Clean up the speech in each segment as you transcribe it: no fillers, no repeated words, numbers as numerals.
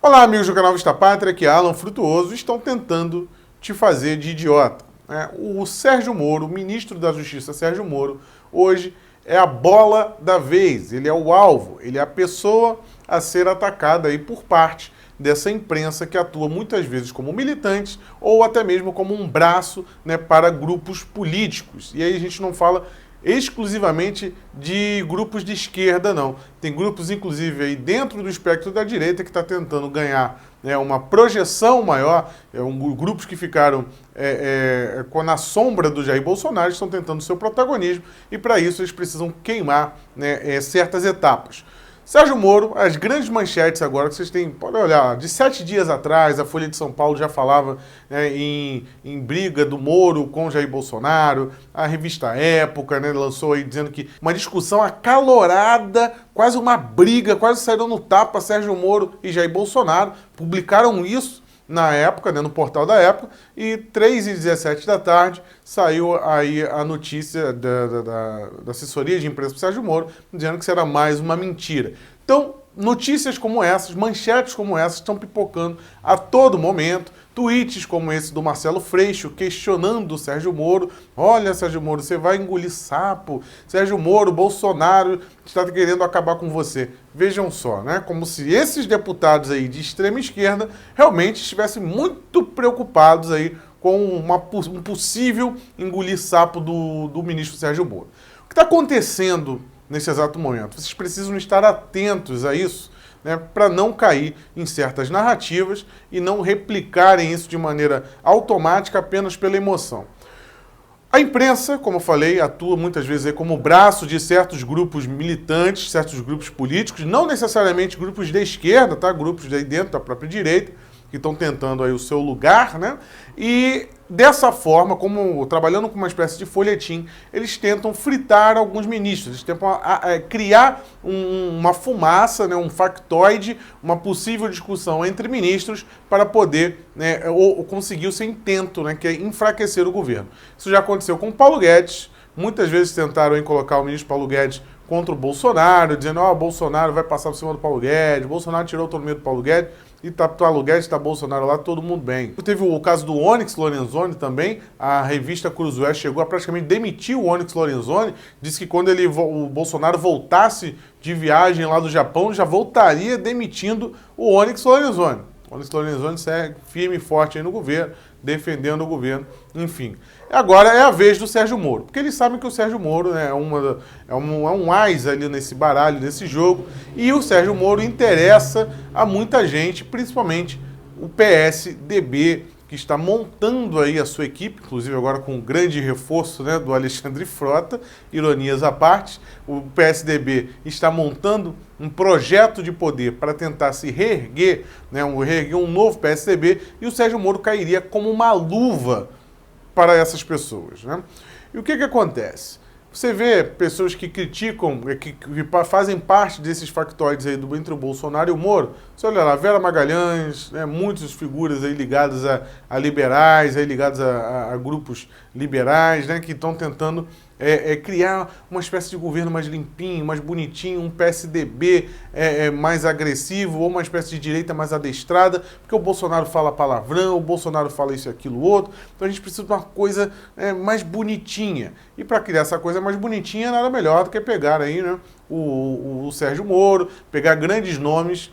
Olá, amigos do canal Vista Pátria, aqui é Alan Frutuoso, estão tentando te fazer de idiota. O Sérgio Moro, o ministro da Justiça Sérgio Moro, hoje é a bola da vez, ele é o alvo, ele é a pessoa a ser atacada aí por parte dessa imprensa que atua muitas vezes como militantes ou até mesmo como um braço, para grupos políticos. E aí a gente não fala exclusivamente de grupos de esquerda, não. Tem grupos, inclusive, aí dentro do espectro da direita que está tentando ganhar uma projeção maior. Grupos que ficaram na sombra do Jair Bolsonaro estão tentando seu protagonismo e, para isso, eles precisam queimar certas etapas. Sérgio Moro, as grandes manchetes agora que vocês têm, podem olhar, de 7 dias atrás, a Folha de São Paulo já falava em briga do Moro com Jair Bolsonaro, a revista Época lançou aí dizendo que uma discussão acalorada, quase uma briga, quase saíram no tapa Sérgio Moro e Jair Bolsonaro, publicaram isso na época, no portal da época, e 3h17 da tarde saiu aí a notícia da assessoria de imprensa do Sérgio Moro, dizendo que isso era mais uma mentira. Então, notícias como essas, manchetes como essas, estão pipocando a todo momento. Tweets como esse do Marcelo Freixo, questionando o Sérgio Moro. Olha, Sérgio Moro, você vai engolir sapo. Sérgio Moro, Bolsonaro está querendo acabar com você. Vejam só, como se esses deputados aí de extrema esquerda realmente estivessem muito preocupados aí com um possível engolir sapo do ministro Sérgio Moro. O que está acontecendo nesse exato momento? Vocês precisam estar atentos a isso, para não cair em certas narrativas e não replicarem isso de maneira automática apenas pela emoção. A imprensa, como eu falei, atua muitas vezes aí como braço de certos grupos militantes, certos grupos políticos, não necessariamente grupos de esquerda, grupos de dentro da própria direita, que estão tentando aí o seu lugar, E dessa forma, como trabalhando com uma espécie de folhetim, eles tentam fritar alguns ministros, eles tentam criar uma fumaça, um factoide, uma possível discussão entre ministros para poder ou conseguir o seu intento, que é enfraquecer o governo. Isso já aconteceu com o Paulo Guedes, muitas vezes tentaram colocar o ministro Paulo Guedes contra o Bolsonaro, dizendo que o Bolsonaro vai passar por cima do Paulo Guedes, Bolsonaro tirou a autonomia do Paulo Guedes, e tá Paulo Guedes, tá Bolsonaro lá, todo mundo bem. Teve o caso do Onyx Lorenzoni também, a revista Cruzoé chegou a praticamente demitir o Onyx Lorenzoni, disse que quando o Bolsonaro voltasse de viagem lá do Japão, já voltaria demitindo o Onyx Lorenzoni. O Onyx Lorenzoni segue firme e forte aí no governo, defendendo o governo, enfim. Agora é a vez do Sérgio Moro, porque eles sabem que o Sérgio Moro é um ás ali nesse baralho, nesse jogo, e o Sérgio Moro interessa a muita gente, principalmente o PSDB, que está montando aí a sua equipe, inclusive agora com um grande reforço do Alexandre Frota, ironias à parte. O PSDB está montando um projeto de poder para tentar se reerguer, reerguer um novo PSDB, e o Sérgio Moro cairia como uma luva para essas pessoas. E o que acontece? Você vê pessoas que criticam, que fazem parte desses factoides aí entre o Bolsonaro e o Moro. Você olha lá, Vera Magalhães, muitas figuras aí ligadas a liberais, aí ligadas a grupos liberais, que estão tentando criar uma espécie de governo mais limpinho, mais bonitinho, um PSDB mais agressivo, ou uma espécie de direita mais adestrada, porque o Bolsonaro fala palavrão, o Bolsonaro fala isso e aquilo outro, então a gente precisa de uma coisa mais bonitinha. E para criar essa coisa mais bonitinha, nada melhor do que pegar aí, o Sérgio Moro, pegar grandes nomes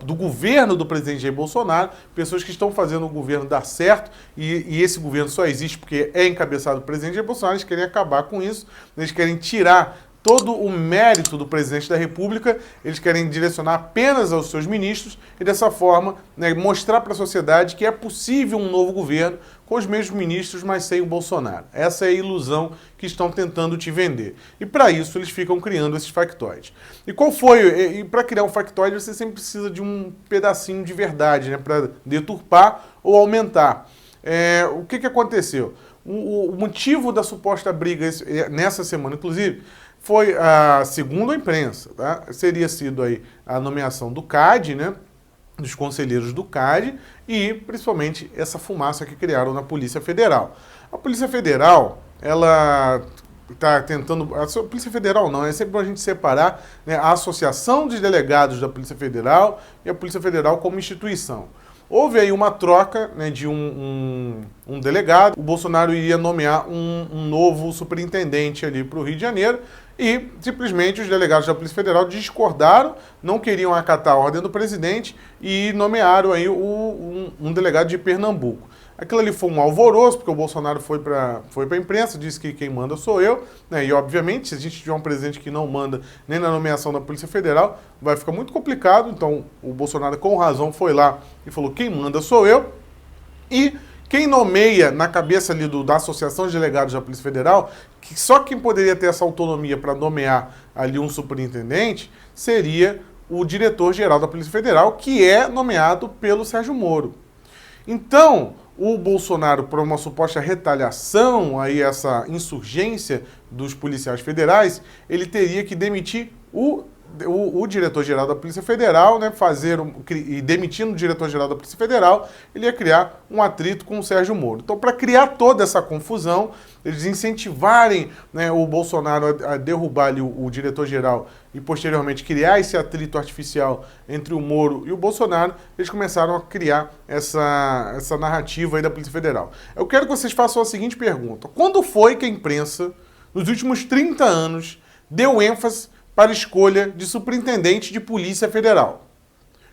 do governo do presidente Jair Bolsonaro, pessoas que estão fazendo o governo dar certo, e esse governo só existe porque é encabeçado pelo presidente Jair Bolsonaro. Eles querem acabar com isso, eles querem tirar todo o mérito do presidente da República, eles querem direcionar apenas aos seus ministros e, dessa forma, mostrar para a sociedade que é possível um novo governo com os mesmos ministros, mas sem o Bolsonaro. Essa é a ilusão que estão tentando te vender. E, para isso, eles ficam criando esses factoides. E qual foi? E para criar um factoide, você sempre precisa de um pedacinho de verdade, para deturpar ou aumentar. O que aconteceu? O motivo da suposta briga nessa semana, inclusive, foi, segundo a imprensa, seria sido aí a nomeação do CAD, dos conselheiros do CAD, e principalmente essa fumaça que criaram na Polícia Federal. A Polícia Federal, ela está tentando... A Polícia Federal não, é sempre bom a gente separar, né, a Associação de Delegados da Polícia Federal e a Polícia Federal como instituição. Houve aí uma troca, né, de um delegado. O Bolsonaro iria nomear um novo superintendente ali para o Rio de Janeiro e simplesmente os delegados da Polícia Federal discordaram, não queriam acatar a ordem do presidente e nomearam aí um delegado de Pernambuco. Aquilo ali foi um alvoroço, porque o Bolsonaro foi para a imprensa, disse que quem manda sou eu, né? E obviamente, se a gente tiver um presidente que não manda nem na nomeação da Polícia Federal, vai ficar muito complicado. Então o Bolsonaro com razão foi lá e falou: quem manda sou eu. E quem nomeia na cabeça ali da Associação de Delegados da Polícia Federal, que só quem poderia ter essa autonomia para nomear ali um superintendente, seria o diretor-geral da Polícia Federal, que é nomeado pelo Sérgio Moro. Então, o Bolsonaro, por uma suposta retaliação, aí essa insurgência dos policiais federais, ele teria que demitir o diretor-geral da Polícia Federal, né, e demitindo o diretor-geral da Polícia Federal, ele ia criar um atrito com o Sérgio Moro. Então, para criar toda essa confusão, eles incentivarem, né, o Bolsonaro a derrubar ali o diretor-geral e, posteriormente, criar esse atrito artificial entre o Moro e o Bolsonaro, eles começaram a criar essa narrativa aí da Polícia Federal. Eu quero que vocês façam a seguinte pergunta: quando foi que a imprensa, nos últimos 30 anos, deu ênfase para a escolha de superintendente de Polícia Federal?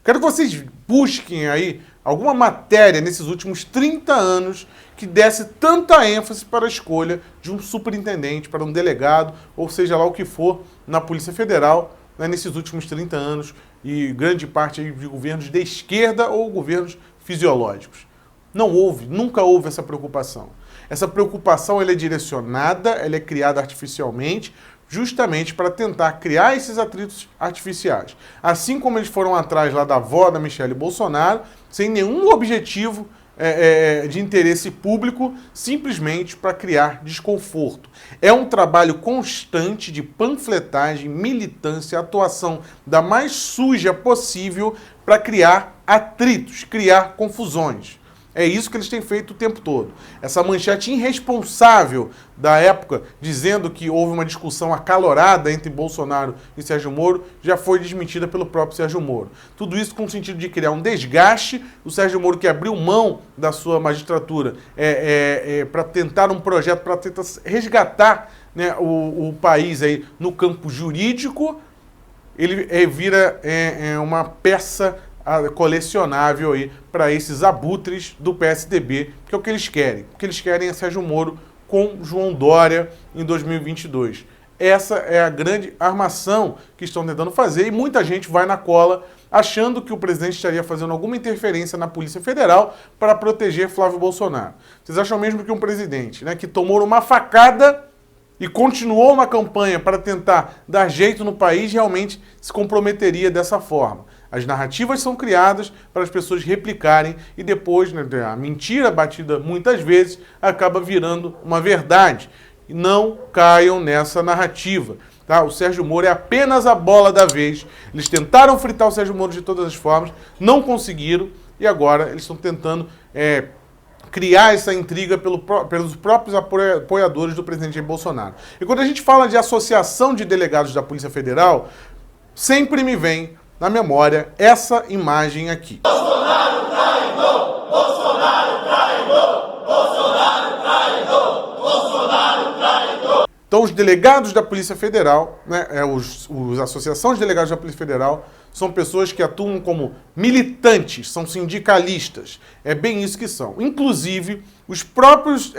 Quero que vocês busquem aí alguma matéria nesses últimos 30 anos que desse tanta ênfase para a escolha de um superintendente, para um delegado, ou seja lá o que for, na Polícia Federal, né, nesses últimos 30 anos, e grande parte aí de governos de esquerda ou governos fisiológicos. Não houve, nunca houve essa preocupação. Essa preocupação ela é direcionada, ela é criada artificialmente, justamente para tentar criar esses atritos artificiais. Assim como eles foram atrás lá da avó da Michelle Bolsonaro, sem nenhum objetivo de interesse público, simplesmente para criar desconforto. É um trabalho constante de panfletagem, militância, atuação da mais suja possível para criar atritos, criar confusões. É isso que eles têm feito o tempo todo. Essa manchete irresponsável da época, dizendo que houve uma discussão acalorada entre Bolsonaro e Sérgio Moro, já foi desmentida pelo próprio Sérgio Moro. Tudo isso com o sentido de criar um desgaste. O Sérgio Moro, que abriu mão da sua magistratura para tentar um projeto, para tentar resgatar, né, o país aí no campo jurídico, ele vira uma peça colecionável aí para esses abutres do PSDB, que é o que eles querem. O que eles querem é Sérgio Moro com João Dória em 2022. Essa é a grande armação que estão tentando fazer e muita gente vai na cola achando que o presidente estaria fazendo alguma interferência na Polícia Federal para proteger Flávio Bolsonaro. Vocês acham mesmo que um presidente, né, que tomou uma facada e continuou uma campanha para tentar dar jeito no país, realmente se comprometeria dessa forma? As narrativas são criadas para as pessoas replicarem e depois, né, a mentira batida muitas vezes acaba virando uma verdade. Não caiam nessa narrativa. Tá? O Sérgio Moro é apenas a bola da vez. Eles tentaram fritar o Sérgio Moro de todas as formas, não conseguiram e agora eles estão tentando criar essa intriga pelos próprios apoiadores do presidente Jair Bolsonaro. E quando a gente fala de associação de delegados da Polícia Federal, sempre me vem na memória essa imagem aqui. Bolsonaro traidor! Bolsonaro traidor! Bolsonaro traidor! Bolsonaro traidor! Então os delegados da Polícia Federal, né, a Associação de Delegados da Polícia Federal, são pessoas que atuam como militantes, são sindicalistas. É bem isso que são. Inclusive, os próprios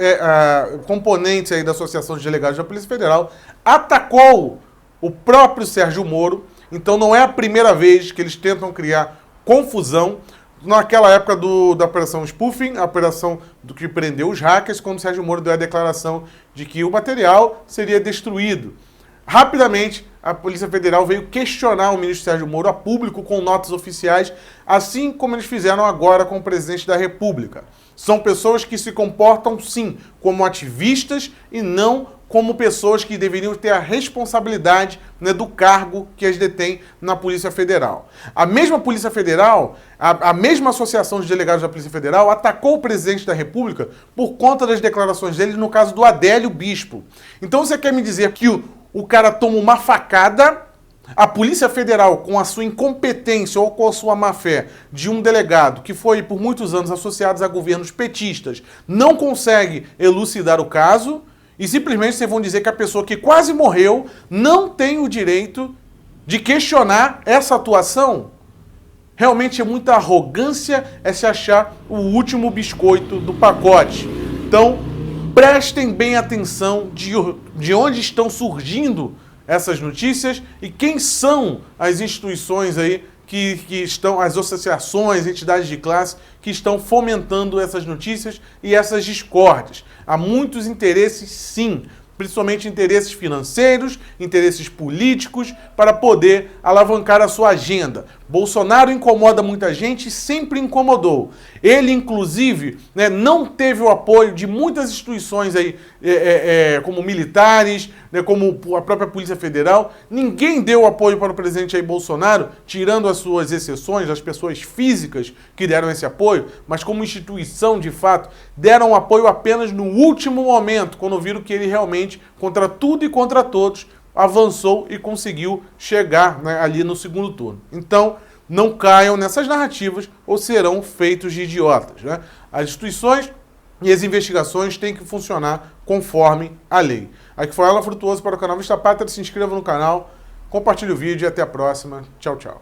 componentes aí da Associação de Delegados da Polícia Federal atacou o próprio Sérgio Moro. Então não é a primeira vez que eles tentam criar confusão. Naquela época da Operação Spoofing, a operação do que prendeu os hackers, quando o Sérgio Moro deu a declaração de que o material seria destruído. Rapidamente, a Polícia Federal veio questionar o ministro Sérgio Moro a público com notas oficiais, assim como eles fizeram agora com o presidente da República. São pessoas que se comportam, sim, como ativistas e não como pessoas que deveriam ter a responsabilidade, né, do cargo que as detêm na Polícia Federal. A mesma Polícia Federal, a mesma Associação de Delegados da Polícia Federal atacou o presidente da República por conta das declarações dele no caso do Adélio Bispo. Então você quer me dizer que o cara toma uma facada, a Polícia Federal, com a sua incompetência ou com a sua má-fé de um delegado que foi por muitos anos associado a governos petistas, não consegue elucidar o caso e simplesmente vocês vão dizer que a pessoa que quase morreu não tem o direito de questionar essa atuação? Realmente é muita arrogância se achar o último biscoito do pacote. Então, prestem bem atenção de onde estão surgindo essas notícias e quem são as instituições aí que estão, as associações, entidades de classe que estão fomentando essas notícias e essas discórdias. Há muitos interesses, sim, principalmente interesses financeiros, interesses políticos, para poder alavancar a sua agenda. Bolsonaro incomoda muita gente e sempre incomodou. Ele, inclusive, né, não teve o apoio de muitas instituições aí, como militares, né, como a própria Polícia Federal. Ninguém deu apoio para o presidente Jair Bolsonaro, tirando as suas exceções, as pessoas físicas que deram esse apoio, mas como instituição, de fato, deram apoio apenas no último momento, quando viram que ele realmente, contra tudo e contra todos, avançou e conseguiu chegar, né, ali no segundo turno. Então, não caiam nessas narrativas ou serão feitos de idiotas, né? As instituições e as investigações têm que funcionar conforme a lei. Aqui foi Alan Frutuoso para o canal Vista Pátria. Se inscreva no canal, compartilhe o vídeo e até a próxima. Tchau, tchau.